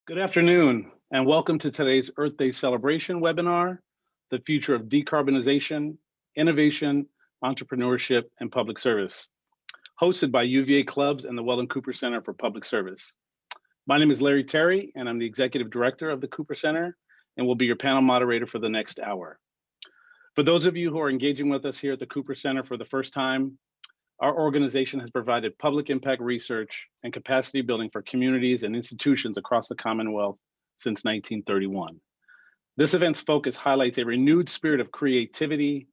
Good afternoon, and welcome to today's Earth Day celebration webinar, The Future of Decarbonization, Innovation, Entrepreneurship, and Public Service, hosted by UVA Clubs and the Weldon Cooper Center for Public Service. My name is Larry Terry, and I'm the Executive Director of the Cooper Center, and will be your panel moderator for the next hour. For those of you who are engaging with us here at the Cooper Center for the first time, our organization has provided public impact research and capacity building for communities and institutions across the Commonwealth since 1931. This event's focus highlights a renewed spirit of creativity,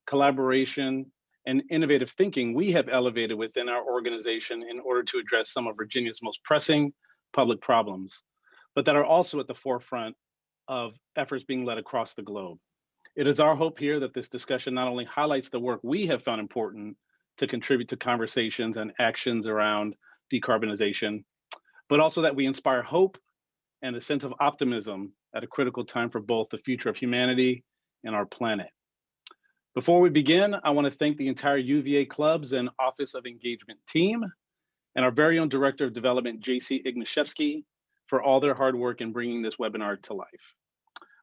collaboration, and innovative thinking we have elevated within our organization in order to address some of Virginia's most pressing public problems, but that are also at the forefront of efforts being led across the globe. It is our hope here that this discussion not only highlights the work we have found important to contribute to conversations and actions around decarbonization, but also that we inspire hope and a sense of optimism at a critical time for both the future of humanity and our planet. Before we begin, I want to thank the entire UVA Clubs and Office of Engagement team and our very own Director of Development, JC Ignashevsky, for all their hard work in bringing this webinar to life.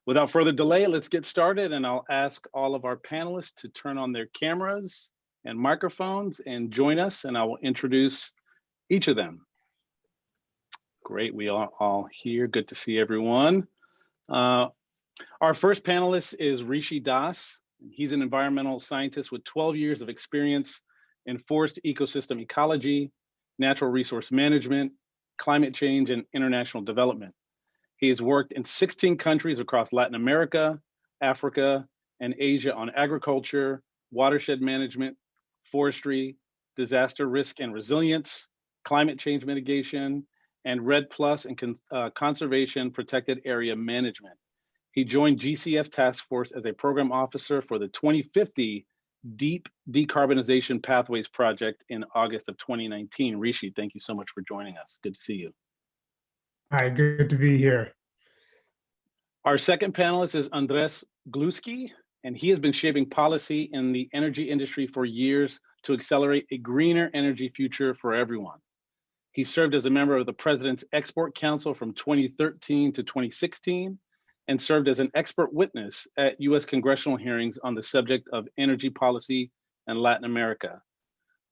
Without further delay, let's get started, and I'll ask all of our panelists to turn on their cameras and microphones and join us, and I will introduce each of them. Great, we are all here. Good to see everyone. Our first panelist is Rishi Das. He's an environmental scientist with 12 years of experience in forest ecosystem ecology, natural resource management, climate change, and international development. He has worked in 16 countries across Latin America, Africa, and Asia on agriculture, watershed management, forestry, disaster risk and resilience, climate change mitigation, and REDD+ and conservation protected area management. He joined GCF Task Force as a program officer for the 2050 Deep Decarbonization Pathways Project in August of 2019. Rishi, thank you so much for joining us. Good to see you. Hi, good to be here. Our second panelist is Andres Gluski, and he has been shaping policy in the energy industry for years to accelerate a greener energy future for everyone. He served as a member of the President's Export Council from 2013 to 2016, and served as an expert witness at US congressional hearings on the subject of energy policy in Latin America.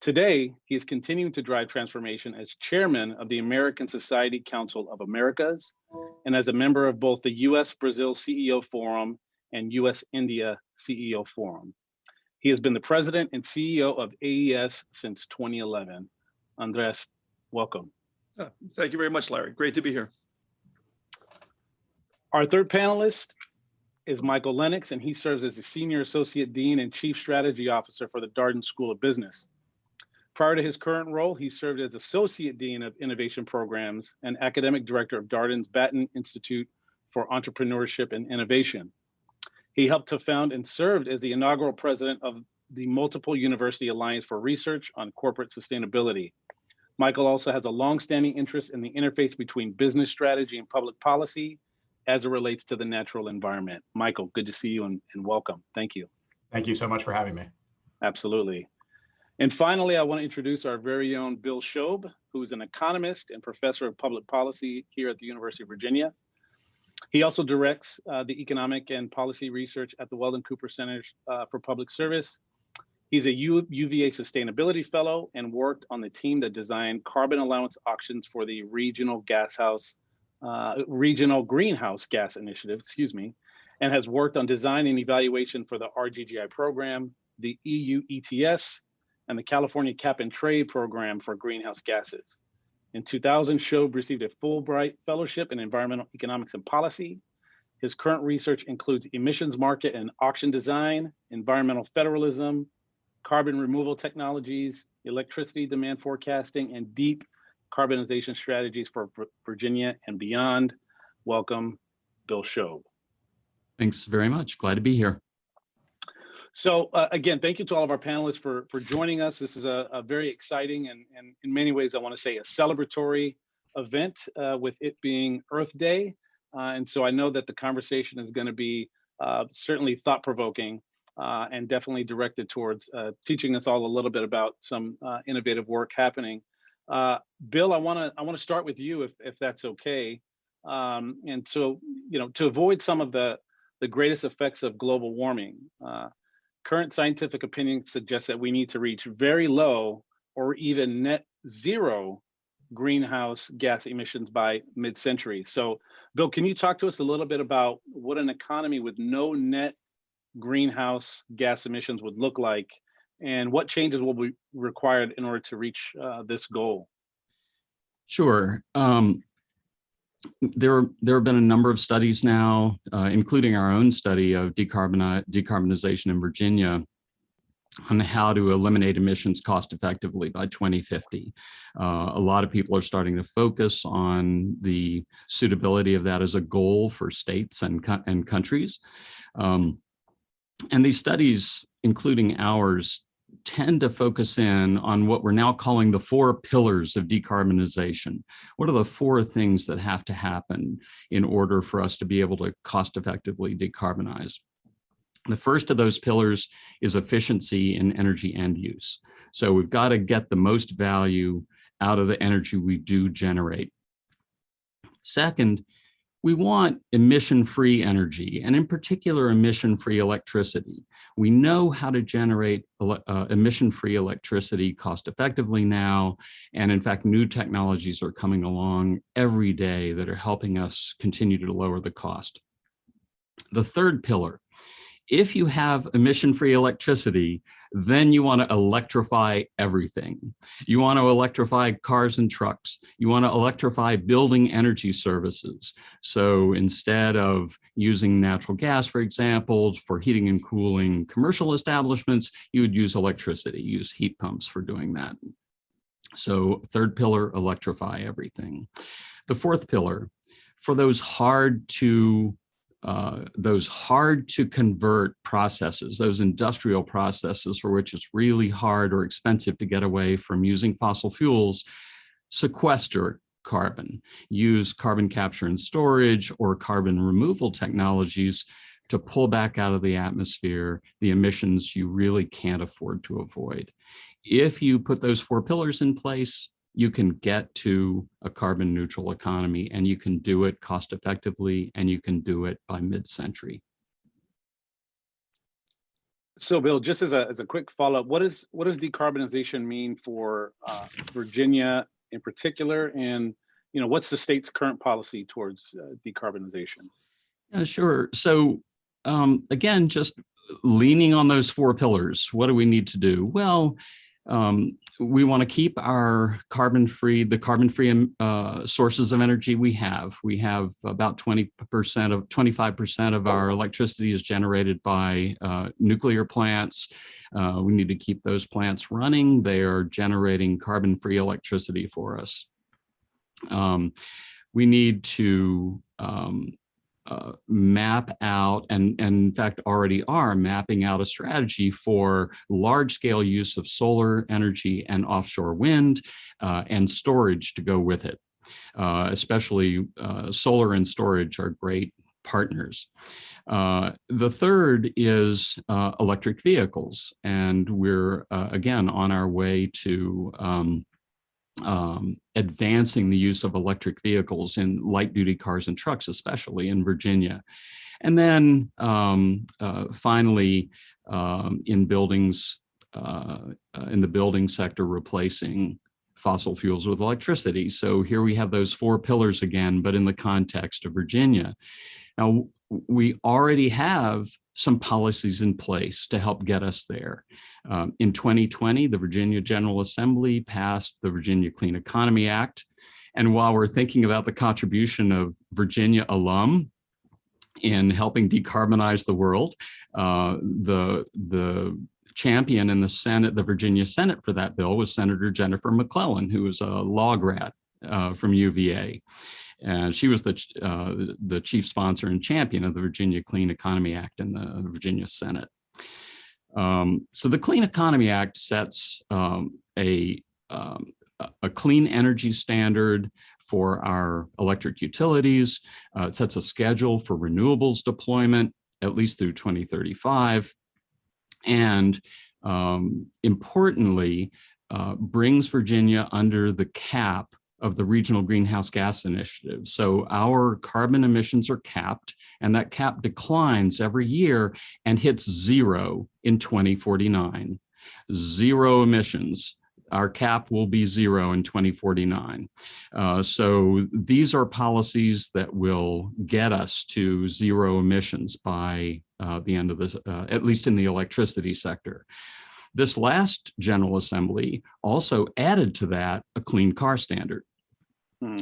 Today, he is continuing to drive transformation as chairman of the American Society Council of Americas, and as a member of both the US-Brazil CEO Forum and US-India CEO Forum. He has been the president and CEO of AES since 2011. Andres, welcome. Thank you very much, Larry. Great to be here. Our third panelist is Michael Lennox, and he serves as the Senior Associate Dean and Chief Strategy Officer for the Darden School of Business. Prior to his current role, he served as Associate Dean of Innovation Programs and Academic Director of Darden's Batten Institute for Entrepreneurship and Innovation. He helped to found and served as the inaugural president of the Multiple University Alliance for Research on Corporate Sustainability. Michael also has a longstanding interest in the interface between business strategy and public policy as it relates to the natural environment. Michael, good to see you and welcome. Thank you. Thank you so much for having me. Absolutely. And finally, I want to introduce our very own Bill Shobe, who is an economist and professor of public policy here at the University of Virginia. He also directs the economic and policy research at the Weldon Cooper Center for Public Service. He's a UVA Sustainability Fellow and worked on the team that designed carbon allowance auctions for the Regional Greenhouse Gas Initiative, and has worked on design and evaluation for the RGGI program, the EU ETS, and the California Cap and Trade program for greenhouse gases. In 2000, Shobe received a Fulbright Fellowship in Environmental Economics and Policy. His current research includes emissions market and auction design, environmental federalism, carbon removal technologies, electricity demand forecasting, and deep carbonization strategies for Virginia and beyond. Welcome, Bill Shobe. Thanks very much. Glad to be here. So again, thank you to all of our panelists for joining us. This is a very exciting and in many ways, I want to say a celebratory event with it being Earth Day. And so I know that the conversation is going to be certainly thought-provoking and definitely directed towards teaching us all a little bit about some innovative work happening. Bill, I want to start with you if that's okay. And so, to avoid some of the greatest effects of global warming, current scientific opinion suggests that we need to reach very low or even net zero greenhouse gas emissions by mid-century. So, Bill, can you talk to us a little bit about what an economy with no net greenhouse gas emissions would look like, and what changes will be required in order to reach this goal? Sure. There have been a number of studies now, including our own study of decarbonization in Virginia, on how to eliminate emissions cost effectively by 2050. A lot of people are starting to focus on the suitability of that as a goal for states and countries. And these studies, including ours, tend to focus in on what we're now calling the 4 pillars of decarbonization. What are the 4 things that have to happen in order for us to be able to cost effectively decarbonize? The first of those pillars is efficiency in energy end use. So we've got to get the most value out of the energy we do generate. Second, we want emission-free energy, and in particular, emission-free electricity. We know how to generate emission-free electricity cost-effectively now, and in fact, new technologies are coming along every day that are helping us continue to lower the cost. The third pillar, if you have emission-free electricity, then you want to electrify everything. You want to electrify cars and trucks. You want to electrify building energy services. So instead of using natural gas, for example, for heating and cooling commercial establishments, you would use electricity, use heat pumps for doing that. So third pillar, electrify everything. The fourth pillar, for those hard to convert processes, those industrial processes for which it's really hard or expensive to get away from using fossil fuels, sequester carbon, use carbon capture and storage or carbon removal technologies to pull back out of the atmosphere the emissions you really can't afford to avoid. If you put those 4 pillars in place, you can get to a carbon neutral economy, and you can do it cost effectively, and you can do it by mid-century. So, Bill, just as a quick follow-up, what does decarbonization mean for Virginia in particular, and what's the state's current policy towards decarbonization? Yeah, sure. So again, just leaning on those 4 pillars, what do we need to do? Well, we want to keep our carbon-free sources of energy we have. We have about 25% of our electricity is generated by nuclear plants. We need to keep those plants running. They are generating carbon-free electricity for us. We need to map out, and in fact already are mapping out, a strategy for large-scale use of solar energy and offshore wind and storage to go with it. Especially solar and storage are great partners. The third is electric vehicles, and we're again on our way to advancing the use of electric vehicles in light-duty cars and trucks, especially in Virginia. And then finally, in buildings, in the building sector, replacing fossil fuels with electricity. So here we have those 4 pillars again, but in the context of Virginia. Now, we already have some policies in place to help get us there. In 2020, the Virginia General Assembly passed the Virginia Clean Economy Act. And while we're thinking about the contribution of Virginia alum in helping decarbonize the world, the champion in the Senate, the Virginia Senate for that bill, was Senator Jennifer McClellan, who was a law grad from UVA. And she was the chief sponsor and champion of the Virginia Clean Economy Act in the Virginia Senate. So the Clean Economy Act sets a clean energy standard for our electric utilities. It sets a schedule for renewables deployment, at least through 2035. And importantly, brings Virginia under the cap of the Regional Greenhouse Gas Initiative. So our carbon emissions are capped, and that cap declines every year and hits zero in 2049. Zero emissions. Our cap will be zero in 2049. So these are policies that will get us to zero emissions by the end of this, at least in the electricity sector. This last General Assembly also added to that a clean car standard.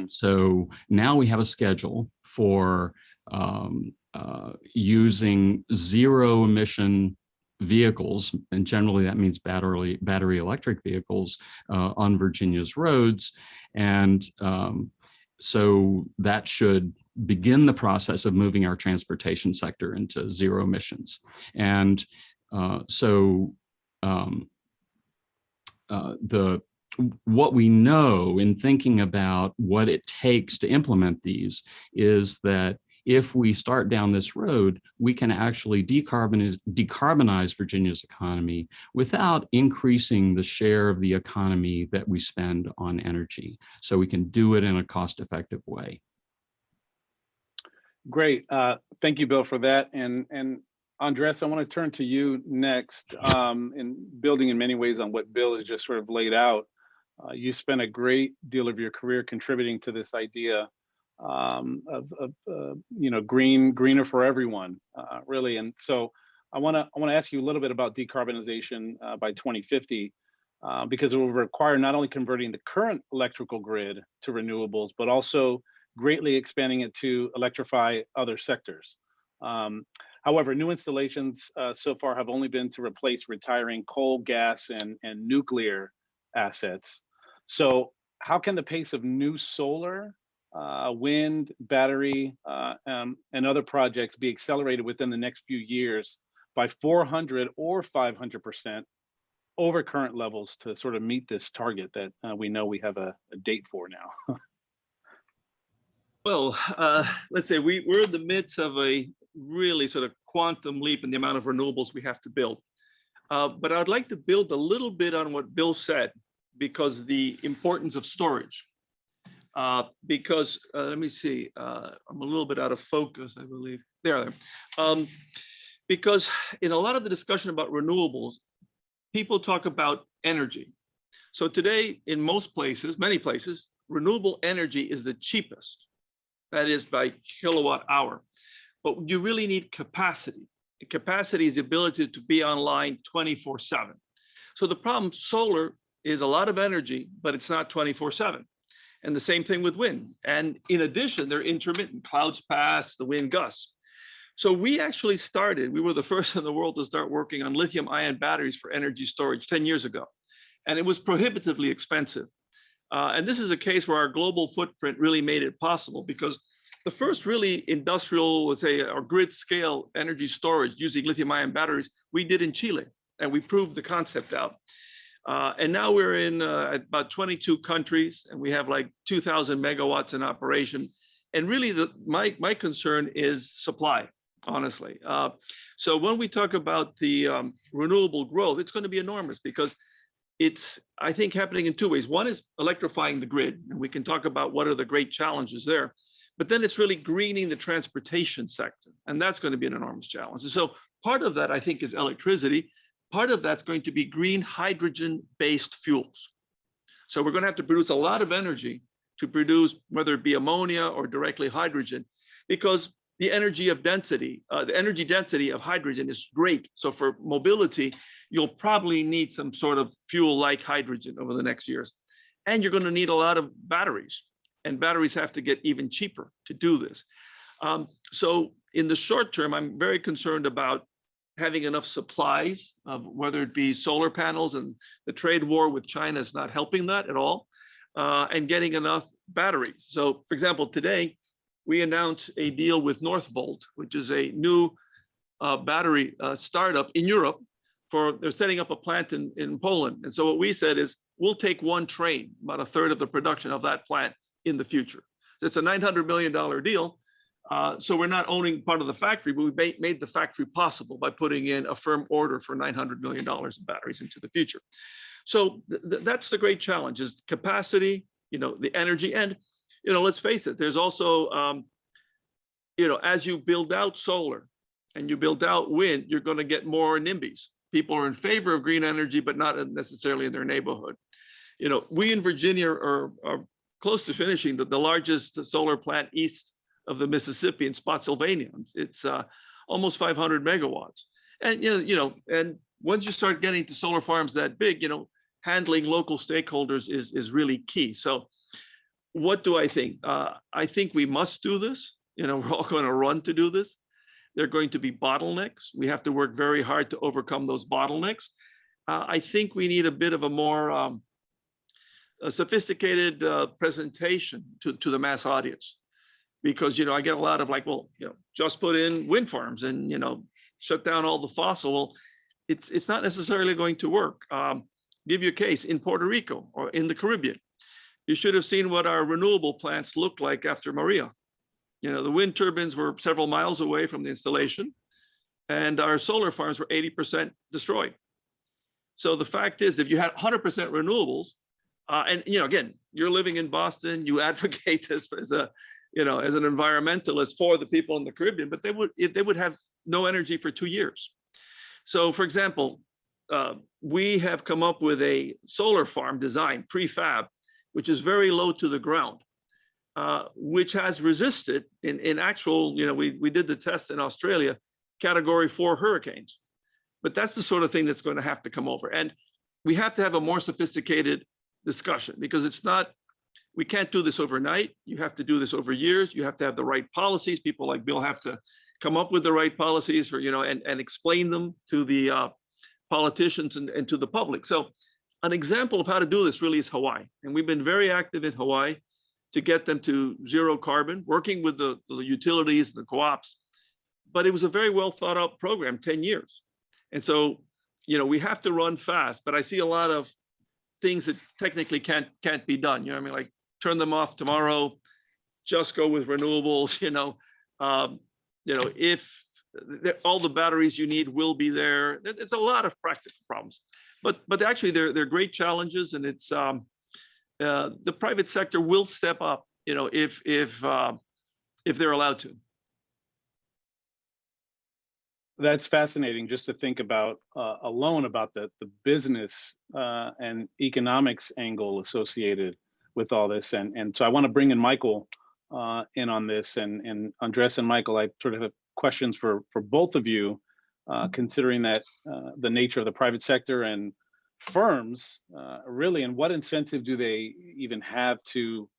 So now we have a schedule for using zero emission vehicles, and generally that means battery electric vehicles on Virginia's roads. And so that should begin the process of moving our transportation sector into zero emissions. And what we know in thinking about what it takes to implement these is that if we start down this road, we can actually decarbonize Virginia's economy without increasing the share of the economy that we spend on energy. So we can do it in a cost-effective way. Great. Thank you, Bill, for that. And Andres, I want to turn to you next. In building in many ways on what Bill has just sort of laid out, you spent a great deal of your career contributing to this idea of greener for everyone, really. And so I want to ask you a little bit about decarbonization by 2050, because it will require not only converting the current electrical grid to renewables, but also greatly expanding it to electrify other sectors. However, new installations so far have only been to replace retiring coal, gas, and nuclear assets. So how can the pace of new solar, wind, battery, and other projects be accelerated within the next few years by 400 or 500% over current levels to sort of meet this target that we know we have a date for now? Well, let's say we're in the midst of a really sort of quantum leap in the amount of renewables we have to build. But I'd like to build a little bit on what Bill said, because the importance of storage. Let me see, I'm a little bit out of focus, I believe. There. Because in a lot of the discussion about renewables, people talk about energy. So today, in most places, many places, renewable energy is the cheapest. That is by kilowatt hour. But you really need capacity. Capacity is the ability to be online 24/7. So the problem, solar is a lot of energy, but it's not 24/7. And the same thing with wind. And in addition, they're intermittent. Clouds pass, the wind gusts. So we actually we were the first in the world to start working on lithium-ion batteries for energy storage 10 years ago. And it was prohibitively expensive. And this is a case where our global footprint really made it possible, because the first really industrial, let's say, or grid scale energy storage using lithium-ion batteries, we did in Chile, and we proved the concept out. And now we're in about 22 countries, and we have like 2,000 megawatts in operation. And really, my concern is supply, honestly. So when we talk about the renewable growth, it's going to be enormous, because it's, I think, happening in two ways. One is electrifying the grid, and we can talk about what are the great challenges there. But then it's really greening the transportation sector, and that's going to be an enormous challenge. And so part of that, I think, is electricity. Part of that's going to be green hydrogen-based fuels. So we're going to have to produce a lot of energy to produce, whether it be ammonia or directly hydrogen, because the energy density of hydrogen is great. So for mobility, you'll probably need some sort of fuel like hydrogen over the next years. And you're going to need a lot of batteries, and batteries have to get even cheaper to do this. So in the short term, I'm very concerned about having enough supplies of whether it be solar panels, and the trade war with China is not helping that at all, and getting enough batteries. So for example, today we announced a deal with Northvolt, which is a new battery startup in Europe. They're setting up a plant in Poland. And so what we said is, we'll take one train, about a third of the production of that plant in the future. So it's a $900 million deal. So we're not owning part of the factory, but we made the factory possible by putting in a firm order for $900 million of batteries into the future. So that's the great challenge, is capacity, the energy. And, let's face it, there's also, as you build out solar and you build out wind, you're going to get more NIMBYs. People are in favor of green energy, but not necessarily in their neighborhood. We in Virginia are close to finishing the largest solar plant east of the Mississippi in Spotsylvania. It's almost 500 megawatts. And, and once you start getting to solar farms that big, handling local stakeholders is really key. So what do I think? I think we must do this. We're all going to run to do this. There are going to be bottlenecks. We have to work very hard to overcome those bottlenecks. I think we need a bit of a more a sophisticated presentation to the mass audience, because I get a lot of like, well, just put in wind farms and shut down all the fossil. Well, it's not necessarily going to work. Give you a case in Puerto Rico or in the Caribbean. You should have seen what our renewable plants looked like after Maria. The wind turbines were several miles away from the installation, and our solar farms were 80% destroyed. So the fact is, if you had 100% renewables, and again, you're living in Boston, you advocate this as an environmentalist for the people in the Caribbean, but they would have no energy for 2 years. So, for example, we have come up with a solar farm design, prefab, which is very low to the ground, which has resisted in actual, we did the test in Australia, category 4 hurricanes. But that's the sort of thing that's going to have to come over. And we have to have a more sophisticated discussion, because we can't do this overnight. You have to do this over years. You have to have the right policies. People like Bill have to come up with the right policies for, and explain them to the politicians and to the public. So an example of how to do this really is Hawaii. And we've been very active in Hawaii to get them to zero carbon, working with the utilities, the co-ops. But it was a very well thought out program, 10 years. And so, we have to run fast, but I see a lot of things that technically can't be done. Like turn them off tomorrow, just go with renewables, if all the batteries you need will be there. It's a lot of practical problems, but actually they're great challenges, and it's the private sector will step up, if they're allowed to. That's fascinating, just to think about alone about the business and economics angle associated with all this. And so I want to bring in Michael in on this, and Andres and Michael, I sort of have questions for both of you, considering that the nature of the private sector and firms really, and what incentive do they even have to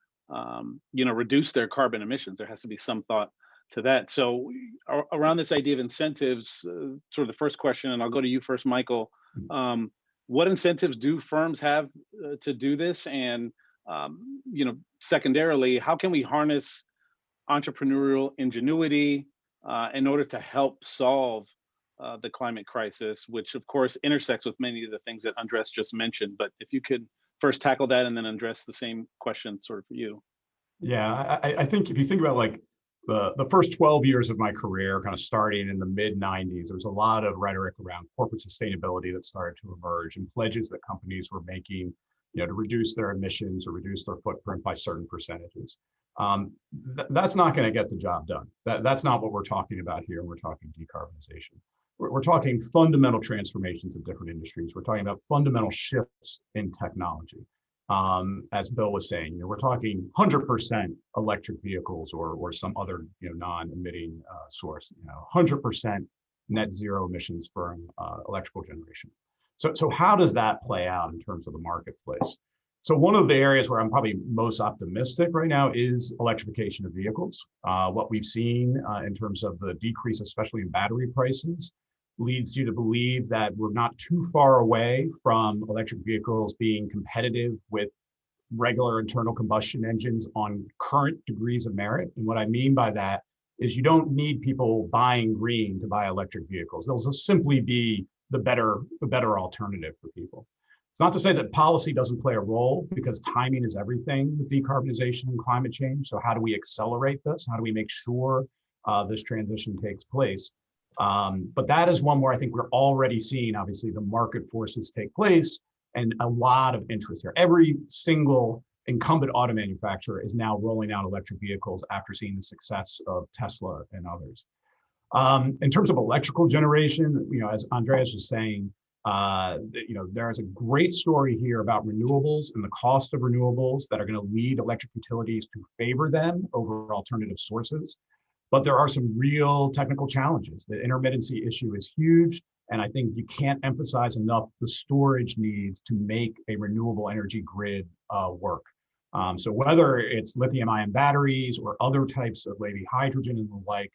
reduce their carbon emissions? There has to be some thought to that. So around this idea of incentives, sort of the first question, and I'll go to you first, Michael. What incentives do firms have to do this? And secondarily, how can we harness entrepreneurial ingenuity in order to help solve the climate crisis, which of course intersects with many of the things that Andres just mentioned? But if you could first tackle that and then address the same question sort of for you. Yeah, I think if you think about like the first 12 years of my career, kind of starting in the mid 90s, there was a lot of rhetoric around corporate sustainability that started to emerge, and pledges that companies were making, to reduce their emissions or reduce their footprint by certain percentages. That's not going to get the job done. That's not what we're talking about here. We're talking decarbonization. We're talking fundamental transformations of different industries. We're talking about fundamental shifts in technology. As Bill was saying, we're talking 100% electric vehicles or some other non-emitting source. 100% net zero emissions from electrical generation. So how does that play out in terms of the marketplace? So one of the areas where I'm probably most optimistic right now is electrification of vehicles. What we've seen in terms of the decrease, especially in battery prices, leads you to believe that we're not too far away from electric vehicles being competitive with regular internal combustion engines on current degrees of merit. And what I mean by that is you don't need people buying green to buy electric vehicles. Those will simply be the better alternative for people. It's not to say that policy doesn't play a role, because timing is everything with decarbonization and climate change. So how do we accelerate this? How do we make sure this transition takes place? But that is one where I think we're already seeing, obviously, the market forces take place and a lot of interest here. Every single incumbent auto manufacturer is now rolling out electric vehicles after seeing the success of Tesla and others. In terms of electrical generation, as Andreas was saying, there is a great story here about renewables and the cost of renewables that are going to lead electric utilities to favor them over alternative sources. But there are some real technical challenges. The intermittency issue is huge, and I think you can't emphasize enough the storage needs to make a renewable energy grid work. So whether it's lithium-ion batteries or other types of maybe hydrogen and the like,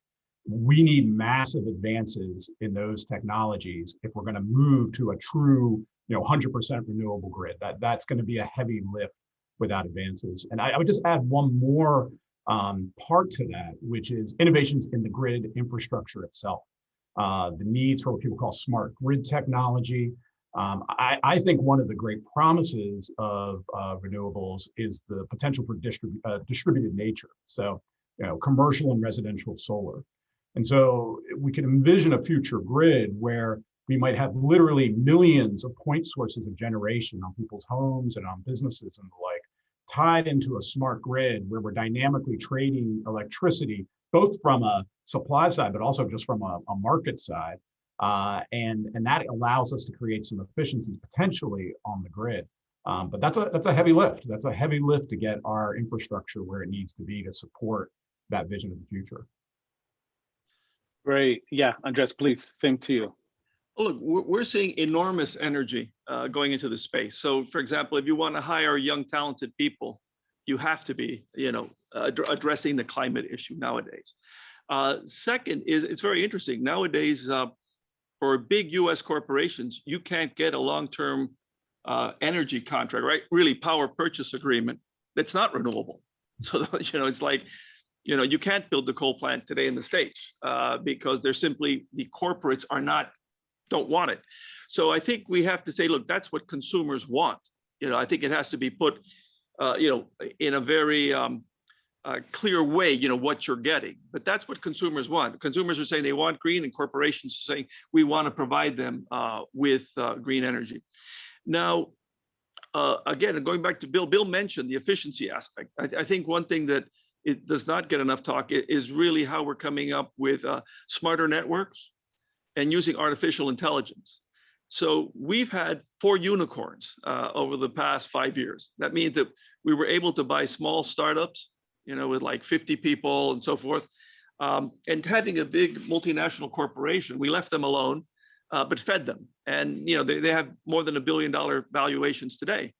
we need massive advances in those technologies if we're going to move to a true 100% renewable grid. That's going to be a heavy lift without advances. And I would just add one more part to that, which is innovations in the grid infrastructure itself. The needs for what people call smart grid technology. I think one of the great promises of renewables is the potential for distributed nature. So, commercial and residential solar. And so we can envision a future grid where we might have literally millions of point sources of generation on people's homes and on businesses and the like, tied into a smart grid where we're dynamically trading electricity, both from a supply side, but also just from a market side. And that allows us to create some efficiencies potentially on the grid. But that's a heavy lift. That's a heavy lift to get our infrastructure where it needs to be to support that vision of the future. Great. Yeah, Andres, please, same to you. Well, look, we're seeing enormous energy going into the space. So, for example, if you want to hire young, talented people, you have to be, addressing the climate issue nowadays. Second is, it's very interesting. Nowadays, for big U.S. corporations, you can't get a long-term energy contract, right? Really, power purchase agreement that's not renewable. So, it's like, you can't build the coal plant today in the States because they're simply, the corporates don't want it. So I think we have to say, look, that's what consumers want. I think it has to be put, in a very clear way, what you're getting. But that's what consumers want. Consumers are saying they want green, and corporations are saying we want to provide them with green energy. Now, again, going back to Bill mentioned the efficiency aspect. I think one thing that it does not get enough talk is really how we're coming up with smarter networks and using artificial intelligence. So we've had 4 unicorns over the past 5 years. That means that we were able to buy small startups, with like 50 people and so forth. And having a big multinational corporation, we left them alone, but fed them. And they have more than $1 billion valuations today.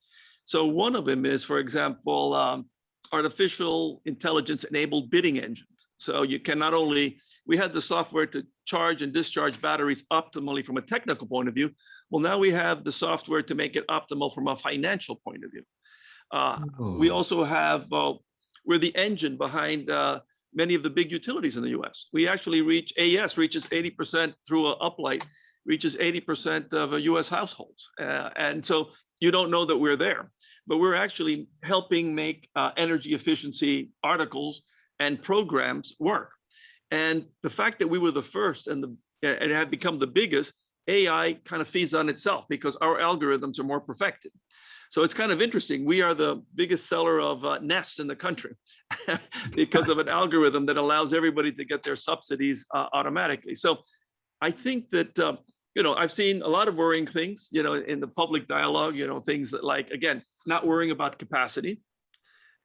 So one of them is, for example, artificial intelligence enabled bidding engines. So you can not only, we had the software to charge and discharge batteries optimally from a technical point of view. Well, now we have the software to make it optimal from a financial point of view. We also have, we're the engine behind many of the big utilities in the US. We actually AES reaches 80% through Uplight, reaches 80% of US households. And so you don't know that we're there, but we're actually helping make energy efficiency articles and programs work. And the fact that we were the first and have become the biggest, AI kind of feeds on itself because our algorithms are more perfected. So it's kind of interesting. We are the biggest seller of Nests in the country because of an algorithm that allows everybody to get their subsidies automatically. So I think that, I've seen a lot of worrying things, in the public dialogue, things that, like, again, not worrying about capacity,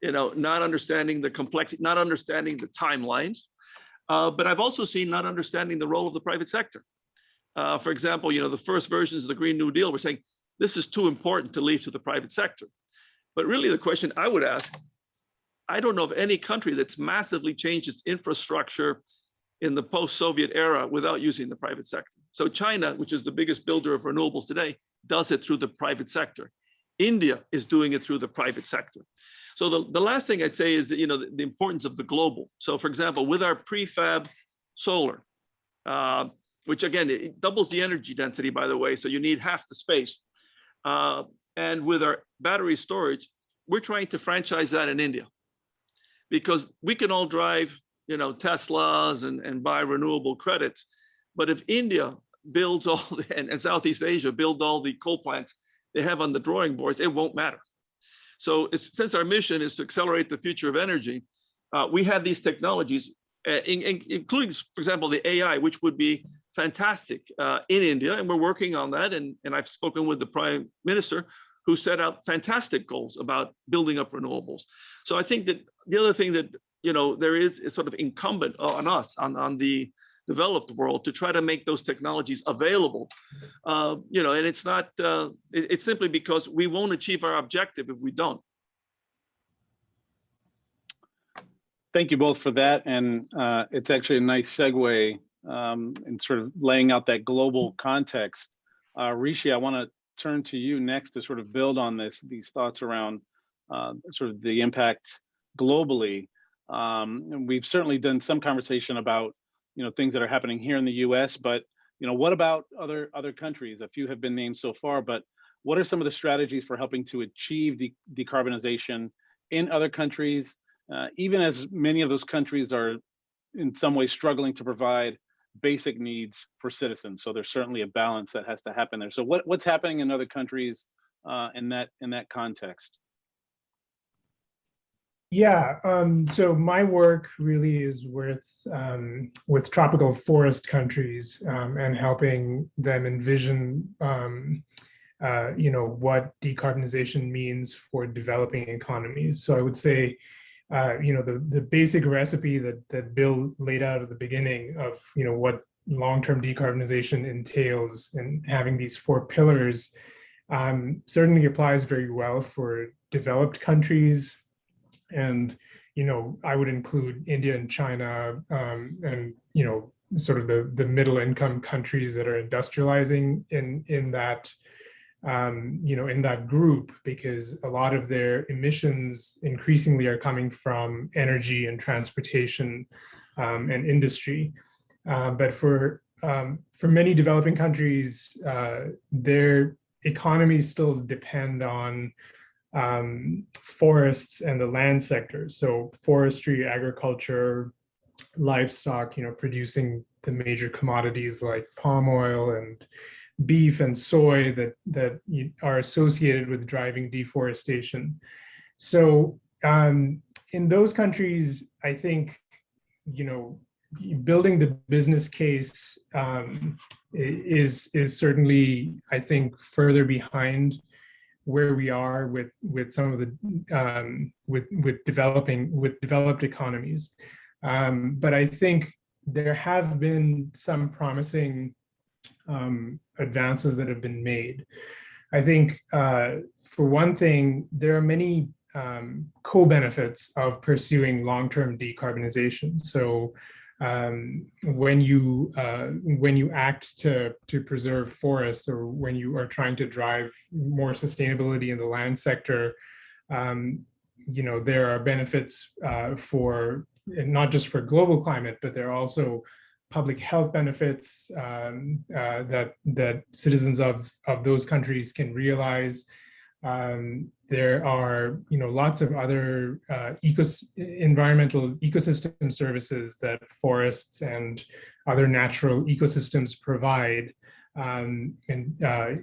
not understanding the complexity, not understanding the timelines. But I've also seen not understanding the role of the private sector. For example, the first versions of the Green New Deal were saying, this is too important to leave to the private sector. But really the question I would ask, I don't know of any country that's massively changed its infrastructure in the post-Soviet era without using the private sector. So China, which is the biggest builder of renewables today, does it through the private sector. India is doing it through the private sector. So the last thing I'd say is that, the importance of the global. So for example, with our prefab solar, which again, it doubles the energy density, by the way, so you need half the space. And with our battery storage, we're trying to franchise that in India because we can all drive, Teslas and buy renewable credits. But if India builds and Southeast Asia build all the coal plants they have on the drawing boards, it won't matter. So since our mission is to accelerate the future of energy, we have these technologies, including, for example, the AI, which would be fantastic in India, and we're working on that. And I've spoken with the Prime Minister, who set out fantastic goals about building up renewables. So I think that the other thing that there is sort of incumbent on us, on the developed world, to try to make those technologies available. And it's not, it's simply because we won't achieve our objective if we don't. Thank you both for that. And it's actually a nice segue in sort of laying out that global context. Rishi, I want to turn to you next to sort of build on these thoughts around sort of the impact globally. And we've certainly done some conversation about things that are happening here in the U.S., but what about other countries? A few have been named so far, but what are some of the strategies for helping to achieve decarbonization in other countries, even as many of those countries are in some way struggling to provide basic needs for citizens? So there's certainly a balance that has to happen there. So what's happening in other countries in that context? Yeah, so my work really is with tropical forest countries and helping them envision, what decarbonization means for developing economies. So I would say, the basic recipe that Bill laid out at the beginning of, what long-term decarbonization entails and having these 4 pillars certainly applies very well for developed countries. And, I would include India and China and, sort of the middle income countries that are industrializing in that, in that group, because a lot of their emissions increasingly are coming from energy and transportation and industry. But for many developing countries, their economies still depend on forests and the land sector. So forestry, agriculture, livestock, producing the major commodities like palm oil and beef and soy that are associated with driving deforestation. So in those countries, I think, building the business case is certainly, I think, further behind where we are with some of the with developed economies. But I think there have been some promising advances that have been made. I think for one thing, there are many co-benefits of pursuing long-term decarbonization. So when you act to preserve forests, or when you are trying to drive more sustainability in the land sector, there are benefits for not just for global climate, but there are also public health benefits that citizens of those countries can realize. There are lots of other environmental ecosystem services that forests and other natural ecosystems provide, and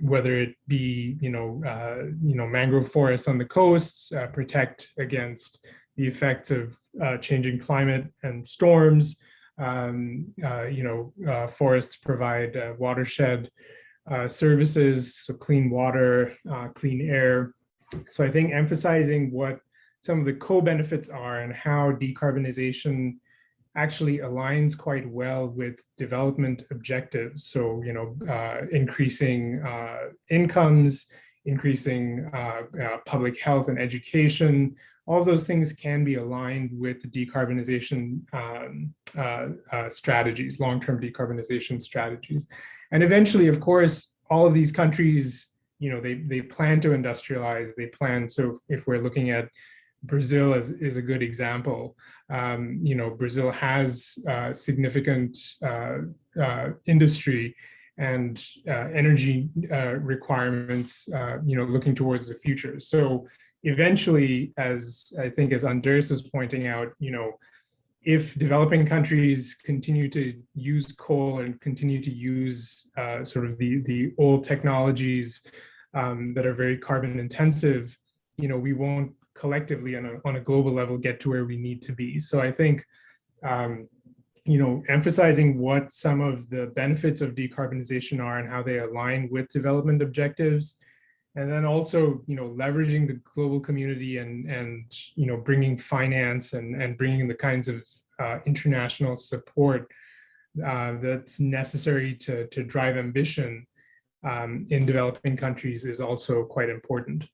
whether it be mangrove forests on the coasts protect against the effects of changing climate and storms. Forests provide watershed services, so clean water, clean air. So I think emphasizing what some of the co-benefits are and how decarbonization actually aligns quite well with development objectives. So, increasing incomes, increasing public health and education, all those things can be aligned with decarbonization strategies, long-term decarbonization strategies. And eventually, of course, all of these countries, they plan to industrialize, they plan. So if we're looking at Brazil is a good example, Brazil has significant industry and energy requirements, looking towards the future. So eventually, as I think, as Anders was pointing out, if developing countries continue to use coal and continue to use sort of the old technologies that are very carbon intensive, we won't collectively on a global level get to where we need to be. So I think, emphasizing what some of the benefits of decarbonization are and how they align with development objectives, and then also, leveraging the global community and bringing finance and bringing the kinds of international support that's necessary to drive ambition in developing countries is also quite important.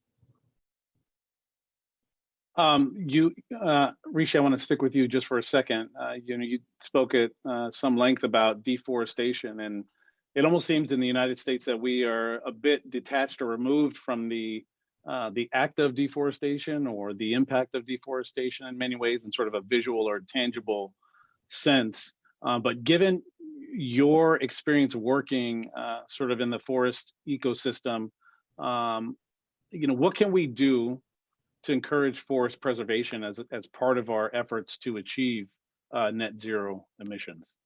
Rishi, I want to stick with you just for a second. You spoke at some length about deforestation, and it almost seems in the United States that we are a bit detached or removed from the act of deforestation or the impact of deforestation in many ways in sort of a visual or tangible sense. But given your experience working sort of in the forest ecosystem, what can we do to encourage forest preservation as part of our efforts to achieve net zero emissions?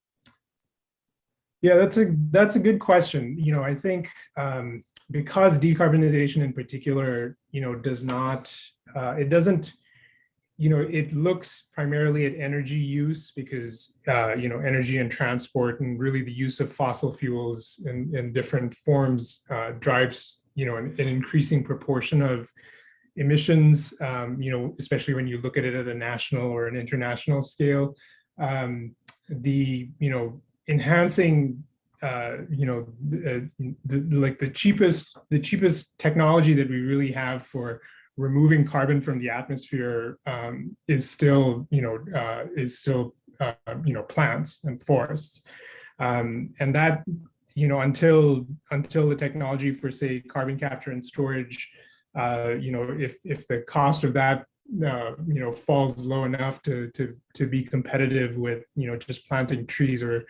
Yeah, that's a good question. I think because decarbonization in particular, does not, it doesn't, it looks primarily at energy use because, energy and transport and really the use of fossil fuels in different forms drives, an increasing proportion of emissions, especially when you look at it at a national or an international scale. Enhancing the cheapest technology that we really have for removing carbon from the atmosphere is still plants and forests, and that until the technology for, say, carbon capture and storage, if the cost of that falls low enough to be competitive with just planting trees or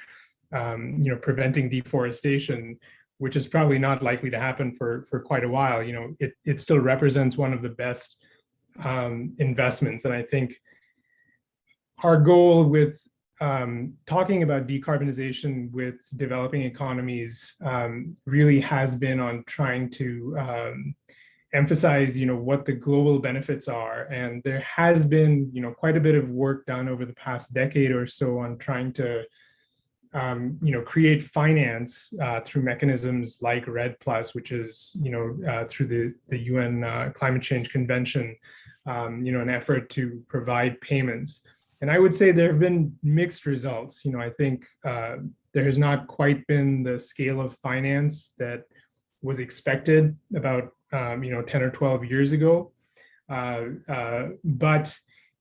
preventing deforestation, which is probably not likely to happen for quite a while, it still represents one of the best investments. And I think our goal with talking about decarbonization with developing economies really has been on trying to emphasize, what the global benefits are. And there has been, quite a bit of work done over the past decade or so on trying to, create finance through mechanisms like REDD+, which is, through the UN Climate Change Convention, an effort to provide payments. And I would say there have been mixed results. I think there has not quite been the scale of finance that was expected about 10 or 12 years ago. But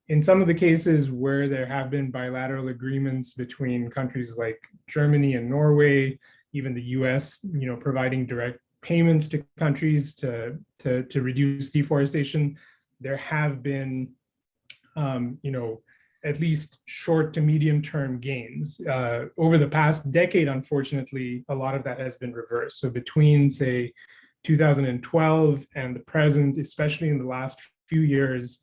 in some of the cases where there have been bilateral agreements between countries like Germany and Norway, even the US, providing direct payments to countries to reduce deforestation, there have been, at least short to medium term gains. Over the past decade, unfortunately, a lot of that has been reversed. So between, say, 2012 and the present, especially in the last few years,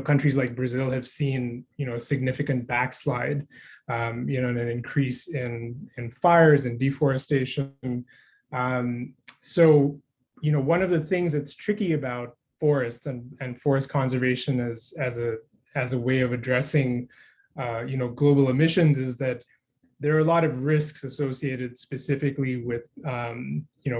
countries like Brazil have seen, a significant backslide, and an increase in fires and deforestation. So, one of the things that's tricky about forests and forest conservation as a way of addressing, global emissions is that there are a lot of risks associated specifically with,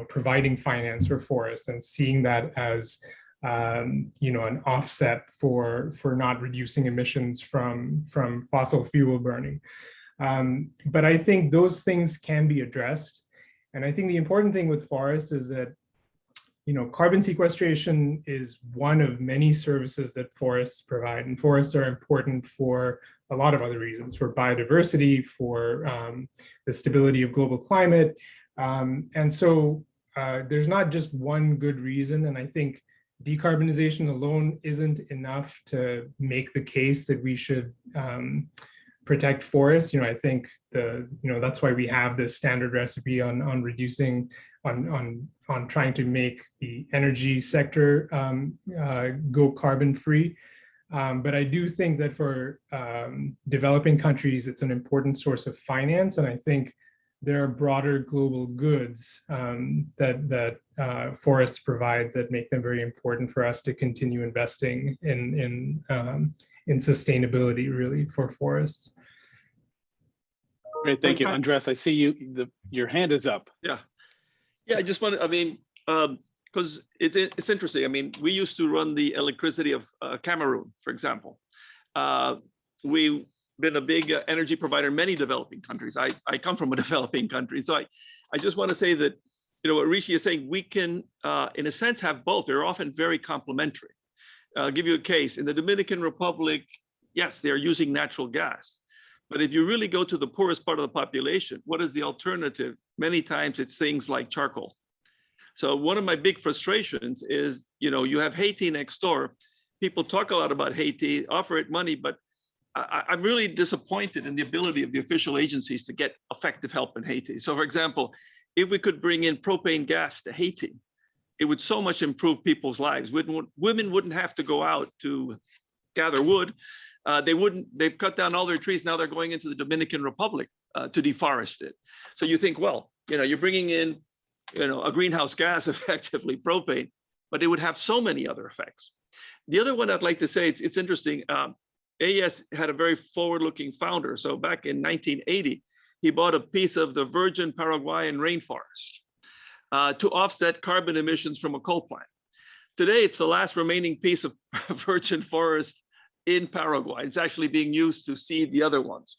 providing finance for forests and seeing that as, an offset for not reducing emissions from fossil fuel burning. But I think those things can be addressed. And I think the important thing with forests is that, carbon sequestration is one of many services that forests provide. And forests are important for a lot of other reasons, for biodiversity, for the stability of global climate. And so there's not just one good reason. And I think decarbonization alone isn't enough to make the case that we should protect forests. I think that's why we have this standard recipe on reducing, on trying to make the energy sector go carbon free. But I do think that for developing countries, it's an important source of finance. And I think there are broader global goods that forests provide that make them very important for us to continue investing in sustainability, really, for forests. Great, thank you. Andres, I see your hand is up. Yeah, I just wanted, I mean, because it's interesting. I mean, we used to run the electricity of Cameroon, for example. We've been a big energy provider in many developing countries. I come from a developing country. So I just want to say that, you know, what Rishi is saying, we can, in a sense, have both. They're often very complementary. I'll give you a case. In the Dominican Republic, yes, they're using natural gas. But if you really go to the poorest part of the population, what is the alternative? Many times it's things like charcoal. So one of my big frustrations is, you know, you have Haiti next door. People talk a lot about Haiti, offer it money, but I'm really disappointed in the ability of the official agencies to get effective help in Haiti. So for example, if we could bring in propane gas to Haiti, it would so much improve people's lives. Women wouldn't have to go out to gather wood. They've cut down all their trees. Now they're going into the Dominican Republic to deforest it. So you think, well, you know, you're bringing in, you know, a greenhouse gas, effectively propane, but it would have so many other effects. The other one I'd like to say, it's interesting. AES had a very forward-looking founder. So back in 1980, he bought a piece of the virgin Paraguayan rainforest to offset carbon emissions from a coal plant. Today, it's the last remaining piece of virgin forest in Paraguay. It's actually being used to seed the other ones.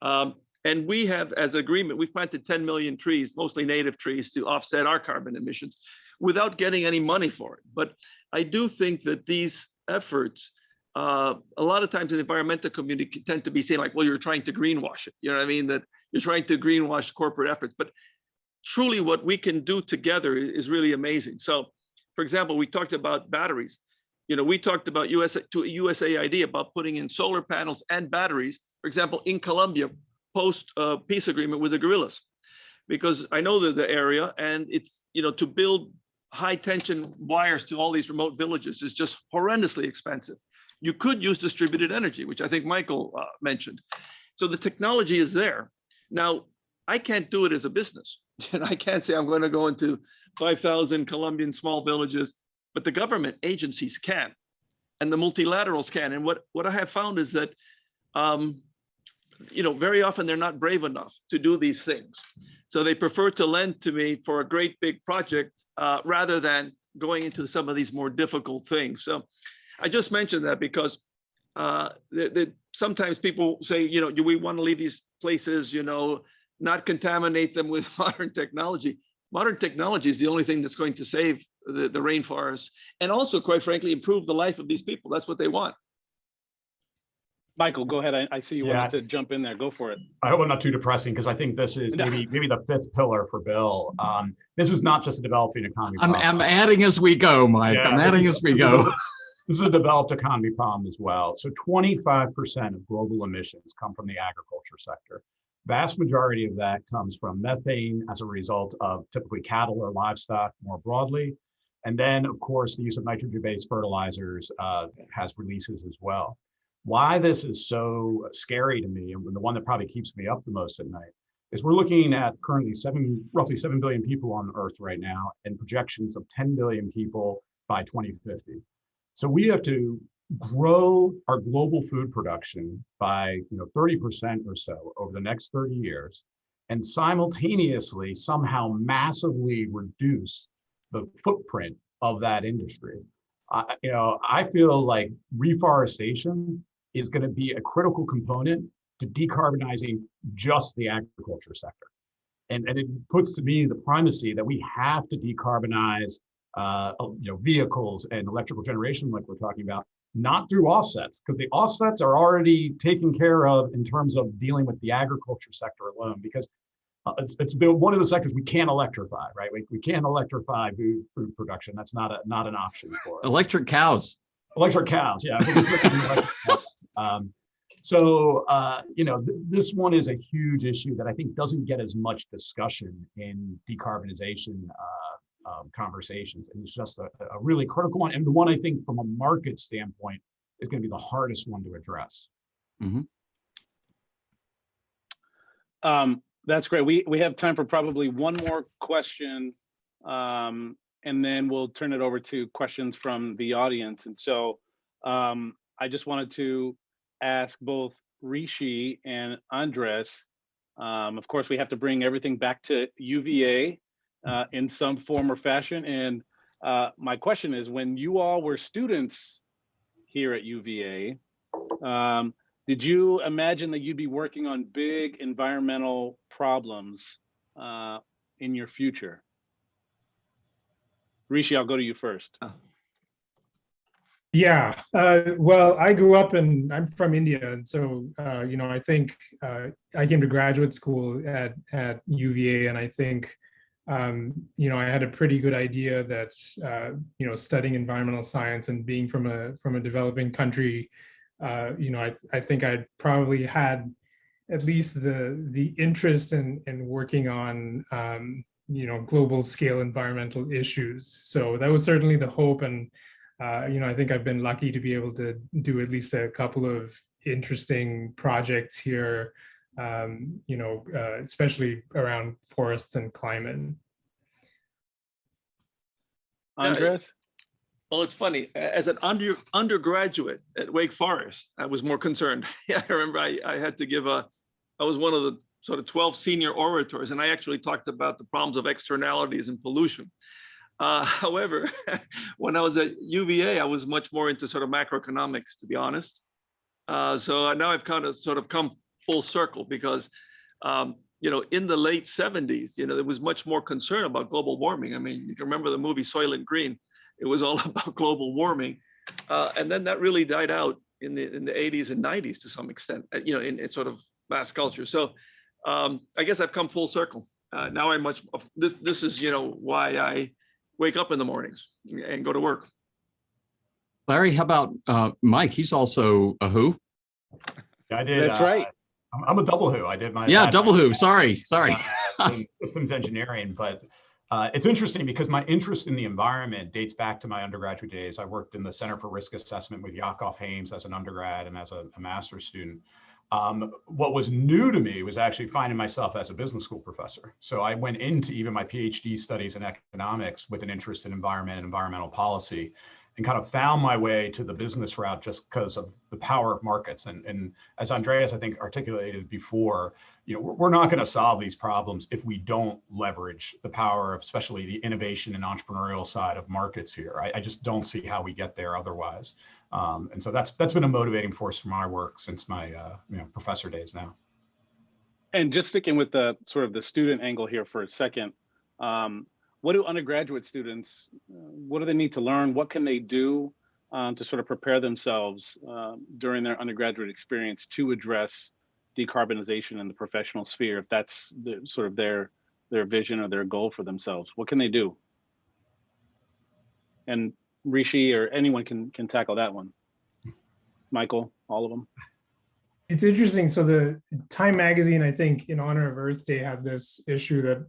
And we have, as an agreement, we've planted 10 million trees, mostly native trees, to offset our carbon emissions without getting any money for it. But I do think that these efforts, a lot of times in the environmental community tend to be saying like, well, you're trying to greenwash it. You know what I mean? That you're trying to greenwash corporate efforts. But truly what we can do together is really amazing. So for example, we talked about batteries. You know, we talked about USAID about putting in solar panels and batteries, for example, in Colombia, post peace agreement with the guerrillas, because I know the area, and it's, you know, to build high tension wires to all these remote villages is just horrendously expensive. You could use distributed energy, which I think Michael mentioned. So the technology is there. Now, I can't do it as a business. And I can't say I'm going to go into 5,000 Colombian small villages, but the government agencies can, and the multilaterals can. And what I have found is that, you know, very often they're not brave enough to do these things. So they prefer to lend to me for a great big project rather than going into some of these more difficult things. So I just mentioned that because sometimes people say, you know, do we want to leave these places, you know, not contaminate them with modern technology? Modern technology is the only thing that's going to save the rainforests, and also, quite frankly, improve the life of these people. That's what they want. Michael, go ahead. I see you wanted to jump in there. Go for it. I hope I'm not too depressing, because I think this is maybe the fifth pillar for Bill. This is not just a developing economy problem. I'm adding as we go, Mike. Yeah, I'm adding as we go. This is a developed economy problem as well. So 25% of global emissions come from the agriculture sector. Vast majority of that comes from methane as a result of typically cattle or livestock more broadly. And then, of course, the use of nitrogen-based fertilizers has releases as well. Why this is so scary to me, and the one that probably keeps me up the most at night, is we're looking at currently roughly 7 billion people on Earth right now, and projections of 10 billion people by 2050. So we have to grow our global food production by 30% or so over the next 30 years, and simultaneously somehow massively reduce the footprint of that industry. I feel like reforestation is going to be a critical component to decarbonizing just the agriculture sector. And it puts to me the primacy that we have to decarbonize vehicles and electrical generation like we're talking about, not through offsets, because the offsets are already taken care of in terms of dealing with the agriculture sector alone, because it's been one of the sectors we can't electrify, right? We can't electrify food production. That's not an option for us. Electric cows. Electric cows, yeah. This one is a huge issue that I think doesn't get as much discussion in decarbonization conversations. And it's just a really critical one. And the one I think from a market standpoint is going to be the hardest one to address. Mm-hmm. That's great. We have time for probably one more question, and then we'll turn it over to questions from the audience. And so I just wanted to ask both Rishi and Andres. Of course, we have to bring everything back to UVA in some form or fashion. And my question is, when you all were students here at UVA, did you imagine that you'd be working on big environmental problems in your future? Rishi, I'll go to you first. Yeah, well, I grew up I'm from India, and so I think I came to graduate school at UVA, and I think I had a pretty good idea that studying environmental science and being from a developing country, I think I'd probably had at least the interest in working on global scale environmental issues. So that was certainly the hope, and I think I've been lucky to be able to do at least a couple of interesting projects here, especially around forests and climate. Andres? Well, it's funny. As an undergraduate at Wake Forest, I was more concerned. Yeah, I remember I had to I was one of the sort of 12 senior orators, and I actually talked about the problems of externalities and pollution. However, when I was at UVA, I was much more into sort of macroeconomics, to be honest. So now I've kind of sort of come full circle because, in the late 70s, there was much more concern about global warming. I mean, you can remember the movie Soylent Green. It was all about global warming. And then that really died out in the 80s and 90s to some extent, in sort of mass culture. So I guess I've come full circle. Now I'm this is, why I wake up in the mornings and go to work. Larry, how about Mike? He's also a who? Yeah, I did. That's right. I'm a double who. I did my double who. Sorry. in systems engineering, but it's interesting because my interest in the environment dates back to my undergraduate days. I worked in the Center for Risk Assessment with Yakov Hames as an undergrad and as a master's student. What was new to me was actually finding myself as a business school professor. So I went into even my PhD studies in economics with an interest in environment and environmental policy, and kind of found my way to the business route just because of the power of markets. And as Andreas, I think, articulated before, we're not going to solve these problems if we don't leverage the power of especially the innovation and entrepreneurial side of markets here. I just don't see how we get there otherwise. And so that's been a motivating force for my work since my professor days now. And just sticking with the sort of the student angle here for a second, what do undergraduate students, what do they need to learn? What can they do to sort of prepare themselves during their undergraduate experience to address decarbonization in the professional sphere, if that's sort of their vision or their goal for themselves? What can they do? And Rishi or anyone can tackle that one. Michael, all of them. It's interesting. So the Time magazine, I think, in honor of Earth Day, had this issue that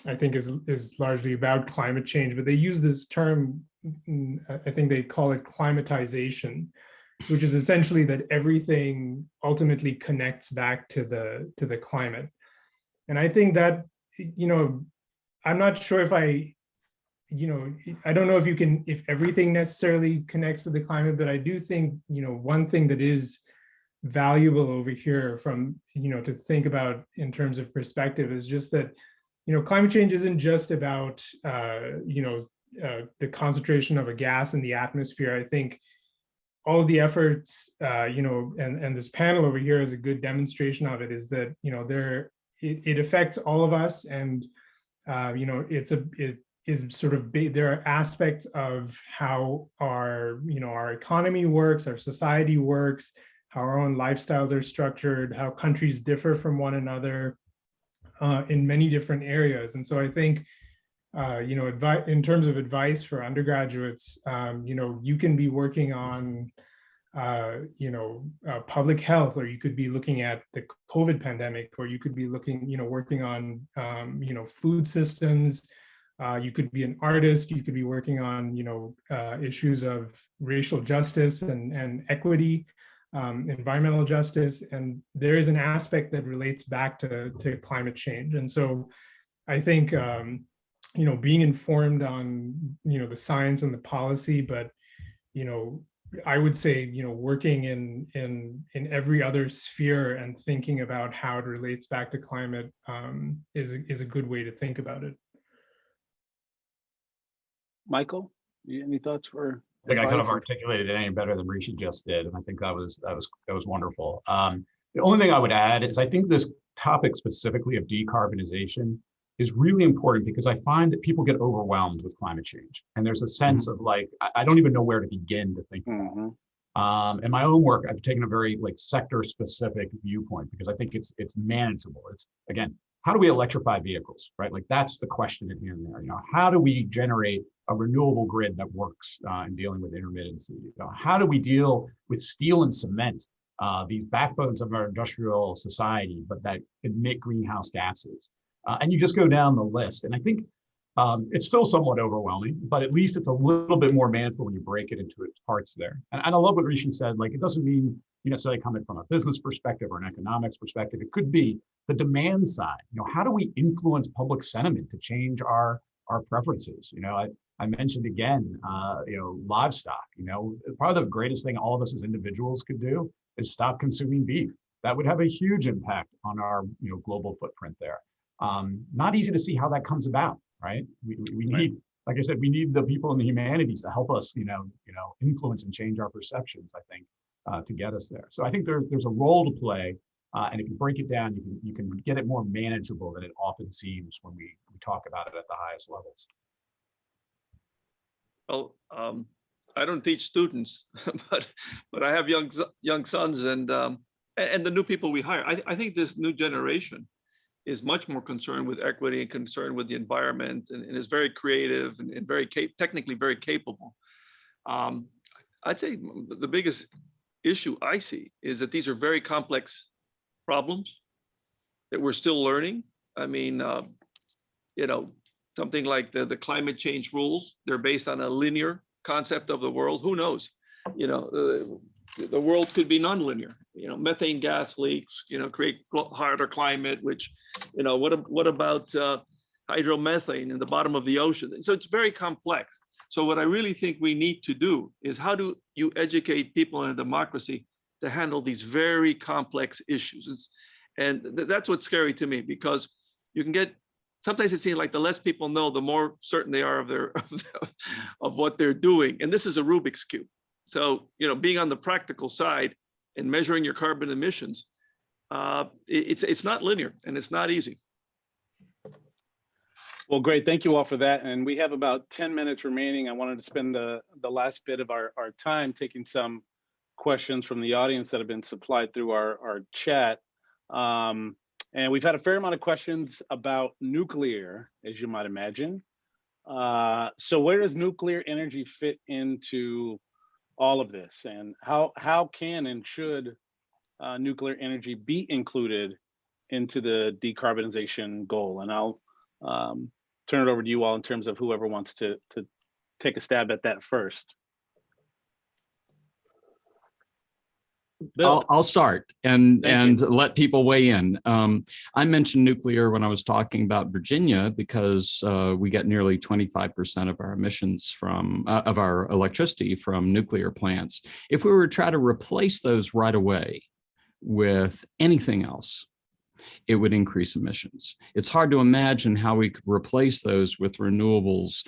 I think is largely about climate change, but they use this term, I think they call it climatization, which is essentially that everything ultimately connects back to the climate. And I think that, I'm not sure if I don't know if everything necessarily connects to the climate, but I do think, one thing that is valuable over here from, to think about in terms of perspective is just that, climate change isn't just about, the concentration of a gas in the atmosphere. I think all of the efforts, and this panel over here is a good demonstration of it, is that, it affects all of us. And, it is sort of there are aspects of how our economy works, our society works, how our own lifestyles are structured, how countries differ from one another in many different areas. And so I think, in terms of advice for undergraduates, you can be working on, public health, or you could be looking at the COVID pandemic, or you could be working on, food systems. You could be an artist, you could be working on, issues of racial justice and equity. environmental justice, and there is an aspect that relates back to climate change. And so I think, being informed on, the science and the policy, but, I would say, working in every other sphere and thinking about how it relates back to climate is a good way to think about it. Michael, any thoughts for? I think I kind of advice? articulated it any better than Rishi just did, and I think that was wonderful. The only thing I would add is I think this topic specifically of decarbonization is really important because I find that people get overwhelmed with climate change, and there's a sense of like I don't even know where to begin to think about it. In my own work, I've taken a very like sector specific viewpoint because I think it's manageable. It's again, how do we electrify vehicles, right? Like that's the question at hand there. How do we generate a renewable grid that works in dealing with intermittency? How do we deal with steel and cement, these backbones of our industrial society, but that emit greenhouse gases? And you just go down the list. And I think it's still somewhat overwhelming, but at least it's a little bit more manageable when you break it into its parts there. And I love what Rishi said, like, it doesn't mean you necessarily come in from a business perspective or an economics perspective. It could be the demand side. How do we influence public sentiment to change our preferences? I mentioned again, livestock. Probably the greatest thing all of us as individuals could do is stop consuming beef. That would have a huge impact on our global footprint there. Not easy to see how that comes about, right? We need, like I said, we need the people in the humanities to help us, influence and change our perceptions, I think, to get us there. So I think there's a role to play. And if you break it down, you can get it more manageable than it often seems when we talk about it at the highest levels. Well, I don't teach students, but I have young sons, and the new people we hire. I think this new generation is much more concerned with equity and concerned with the environment, and is very creative and very technically very capable. I'd say the biggest issue I see is that these are very complex problems that we're still learning. I mean, something like the climate change rules, they're based on a linear concept of the world. Who knows? The world could be nonlinear. Methane gas leaks, create harder climate, which, what about hydromethane in the bottom of the ocean? So it's very complex. So what I really think we need to do is, how do you educate people in a democracy to handle these very complex issues? That's what's scary to me, because you can get, sometimes it seems like the less people know, the more certain they are of what they're doing. And this is a Rubik's Cube. So, being on the practical side and measuring your carbon emissions, it's not linear and it's not easy. Well, great. Thank you all for that. And we have about 10 minutes remaining. I wanted to spend the last bit of our time taking some questions from the audience that have been supplied through our chat. And we've had a fair amount of questions about nuclear, as you might imagine. So where does nuclear energy fit into all of this? And how can and should nuclear energy be included into the decarbonization goal? And I'll turn it over to you all in terms of whoever wants to take a stab at that first. I'll start and let people weigh in. I mentioned nuclear when I was talking about Virginia because we get nearly 25% of our emissions of our electricity from nuclear plants. If we were to try to replace those right away with anything else, it would increase emissions. It's hard to imagine how we could replace those with renewables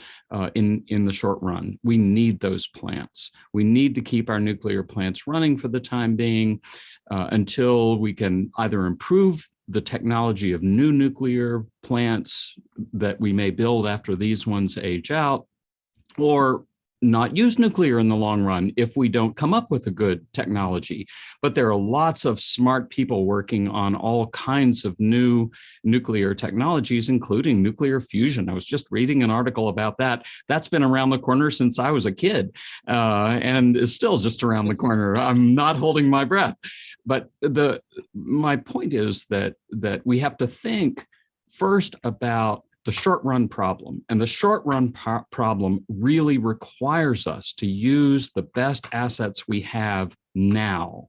in the short run. We need those plants. We need to keep our nuclear plants running for the time being until we can either improve the technology of new nuclear plants that we may build after these ones age out, or not use nuclear in the long run if we don't come up with a good technology. But there are lots of smart people working on all kinds of new nuclear technologies, including nuclear fusion. I was just reading an article about that. That's been around the corner since I was a kid and is still just around the corner. I'm not holding my breath. But my point is that we have to think first about the short run problem. And the short run problem really requires us to use the best assets we have now.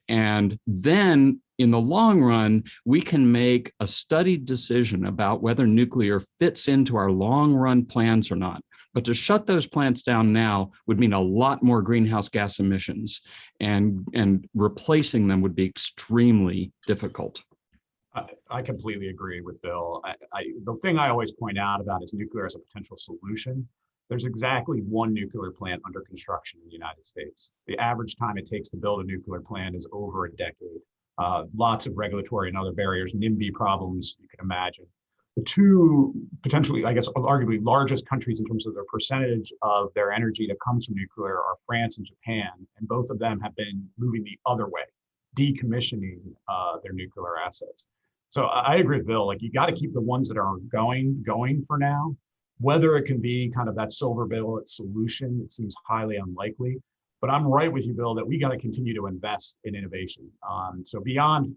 And then in the long run, we can make a studied decision about whether nuclear fits into our long run plans or not. But to shut those plants down now would mean a lot more greenhouse gas emissions, and replacing them would be extremely difficult. I completely agree with Bill. The thing I always point out about is nuclear as a potential solution. There's exactly one nuclear plant under construction in the United States. The average time it takes to build a nuclear plant is over a decade. Lots of regulatory and other barriers, NIMBY problems, you can imagine. The two potentially, I guess, arguably largest countries in terms of their percentage of their energy that comes from nuclear are France and Japan, and both of them have been moving the other way, decommissioning their nuclear assets. So I agree with Bill, like you got to keep the ones that are going for now. Whether it can be kind of that silver bullet solution, it seems highly unlikely. But I'm right with you, Bill, that we got to continue to invest in innovation. So beyond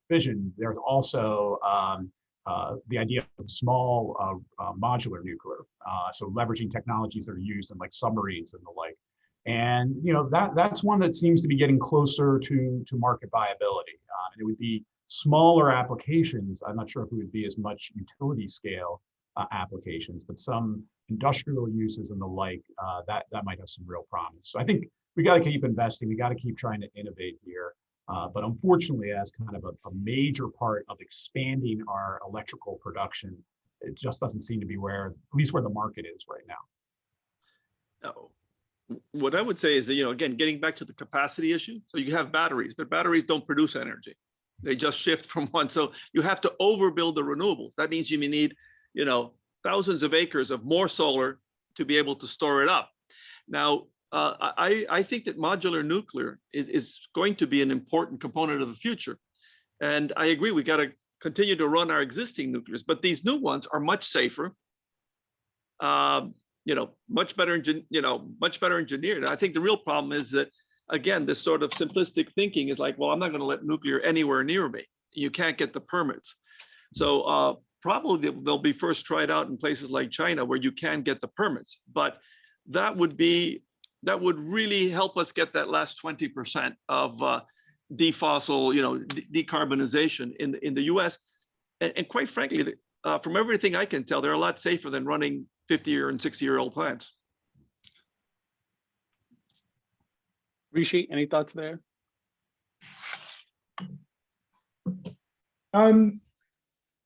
fission, there's also the idea of small modular nuclear. So leveraging technologies that are used in like submarines and the like. And that's one that seems to be getting closer to market viability. And it would be smaller applications. I'm not sure if it would be as much utility scale applications, but some industrial uses and the like, that might have some real promise. So I think we got to keep investing. We got to keep trying to innovate here. But unfortunately, as kind of a major part of expanding our electrical production, it just doesn't seem to be at least where the market is right now. No. What I would say is that, again, getting back to the capacity issue. So you have batteries, but batteries don't produce energy. They just shift from one. So you have to overbuild the renewables. That means you may need thousands of acres of more solar to be able to store it up. Now, I think that modular nuclear is going to be an important component of the future. And I agree, we got to continue to run our existing nuclears, but these new ones are much safer, much better engineered. I think the real problem is that, again, this sort of simplistic thinking is like, well, I'm not going to let nuclear anywhere near me. You can't get the permits. So probably they'll be first tried out in places like China where you can get the permits, but that would really help us get that last 20% of defossil, decarbonization in the US. And quite frankly, from everything I can tell, they're a lot safer than running 50-year and 60-year-old plants. Rishi, any thoughts there?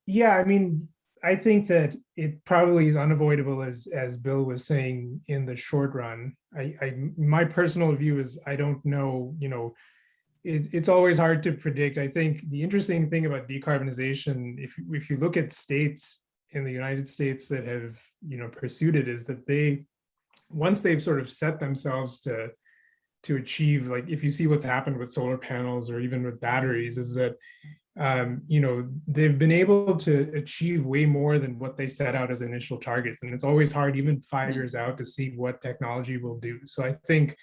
Yeah, I mean, I think that it probably is unavoidable, as Bill was saying, in the short run. My personal view is I don't know, it's always hard to predict. I think the interesting thing about decarbonization, if you look at states in the United States that have, pursued it, is that once they've sort of set themselves to achieve, like if you see what's happened with solar panels or even with batteries, is that they've been able to achieve way more than what they set out as initial targets. And it's always hard, even 5 years out, to see what technology will do. So I think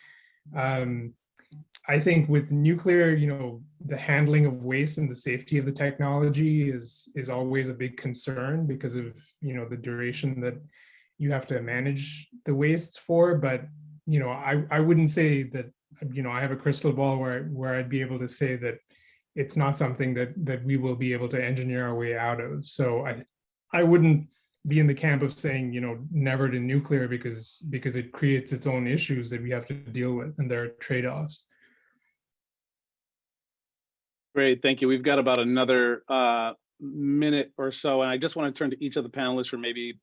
with nuclear, the handling of waste and the safety of the technology is always a big concern because of, the duration that you have to manage the wastes for. But, I wouldn't say that, I have a crystal ball where I'd be able to say that it's not something that we will be able to engineer our way out of. So I wouldn't be in the camp of saying, never to nuclear because it creates its own issues that we have to deal with, and there are trade-offs. Great, thank you. We've got about another minute or so, and I just want to turn to each of the panelists for maybe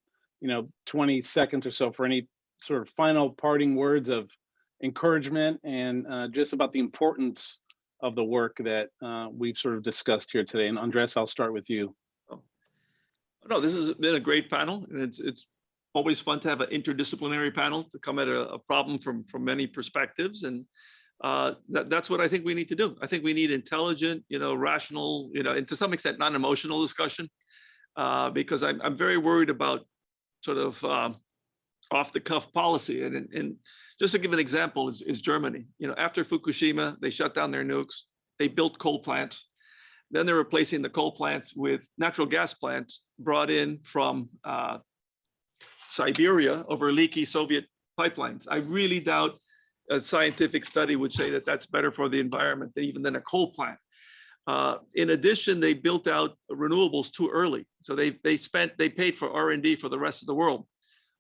20 seconds or so for any sort of final parting words of encouragement and just about the importance of the work that we've sort of discussed here today. And Andres, I'll start with you. No, this has been a great panel, and it's always fun to have an interdisciplinary panel to come at a problem from many perspectives, and that's what I think we need to do. I think we need intelligent, rational, and to some extent non-emotional discussion, because I'm very worried about sort of off-the-cuff policy. And just to give an example is Germany. After Fukushima, they shut down their nukes. They built coal plants. Then they're replacing the coal plants with natural gas plants brought in from Siberia over leaky Soviet pipelines. I really doubt a scientific study would say that that's better for the environment even than a coal plant. In addition, they built out renewables too early. So they paid for R&D for the rest of the world.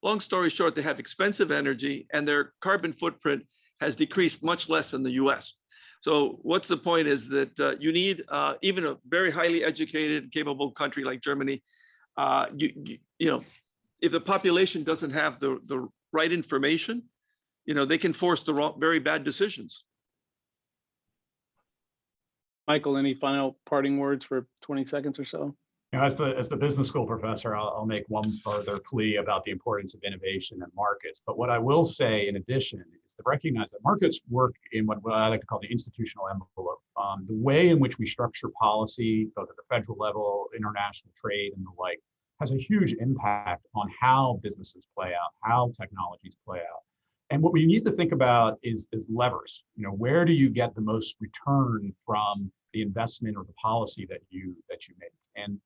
Long story short, they have expensive energy and their carbon footprint has decreased much less than the US. So what's the point is that you need even a very highly educated, capable country like Germany, if the population doesn't have the right information, they can force the very bad decisions. Michael, any final parting words for 20 seconds or so? As the business school professor, I'll make one further plea about the importance of innovation and markets. But what I will say in addition is to recognize that markets work in what I like to call the institutional envelope. The way in which we structure policy, both at the federal level, international trade, and the like, has a huge impact on how businesses play out, how technologies play out. And what we need to think about is levers. Where do you get the most return from the investment or the policy that you make? And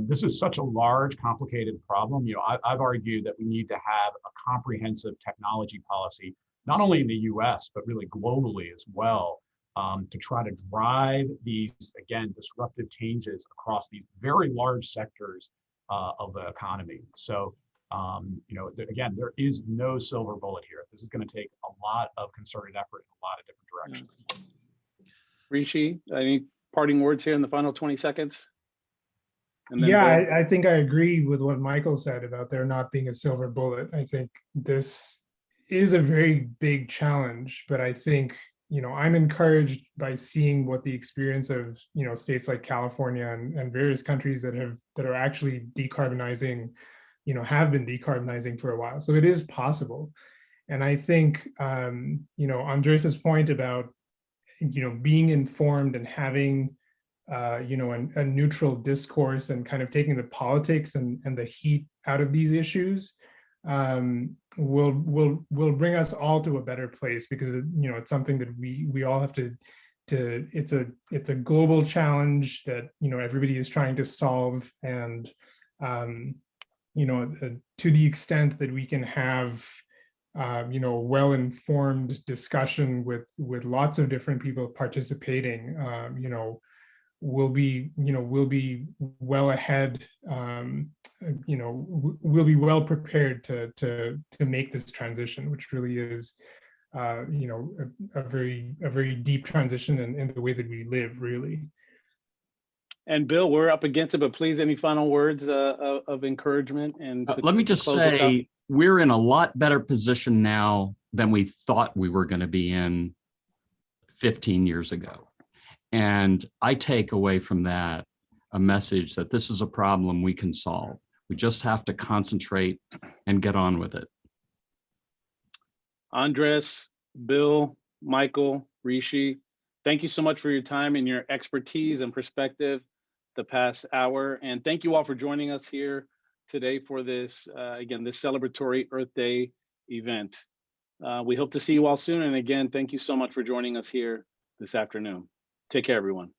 this is such a large, complicated problem. I've argued that we need to have a comprehensive technology policy, not only in the US, but really globally as well, to try to drive these, again, disruptive changes across these very large sectors of the economy. So, again, there is no silver bullet here. This is going to take a lot of concerted effort in a lot of different directions. Rishi, any parting words here in the final 20 seconds? Yeah, I think I agree with what Michael said about there not being a silver bullet. I think this is a very big challenge, but I think, I'm encouraged by seeing what the experience of, states like California and various countries that are actually decarbonizing, have been decarbonizing for a while. So it is possible. And I think, Andres's point about, being informed and having a neutral discourse and kind of taking the politics and the heat out of these issues will bring us all to a better place, because it's something that we all have to it's a global challenge that everybody is trying to solve. And to the extent that we can have well-informed discussion with lots of different people participating, we'll be well ahead, we'll be well prepared to make this transition, which really is a very deep transition in the way that we live, really. And Bill, we're up against it, but please, any final words of encouragement? And let me just say, we're in a lot better position now than we thought we were going to be in 15 years ago. And I take away from that a message that this is a problem we can solve. We just have to concentrate and get on with it. Andres, Bill, Michael, Rishi, thank you so much for your time and your expertise and perspective the past hour. And thank you all for joining us here today for this, again, this celebratory Earth Day event. We hope to see you all soon. And again, thank you so much for joining us here this afternoon. Take care, everyone.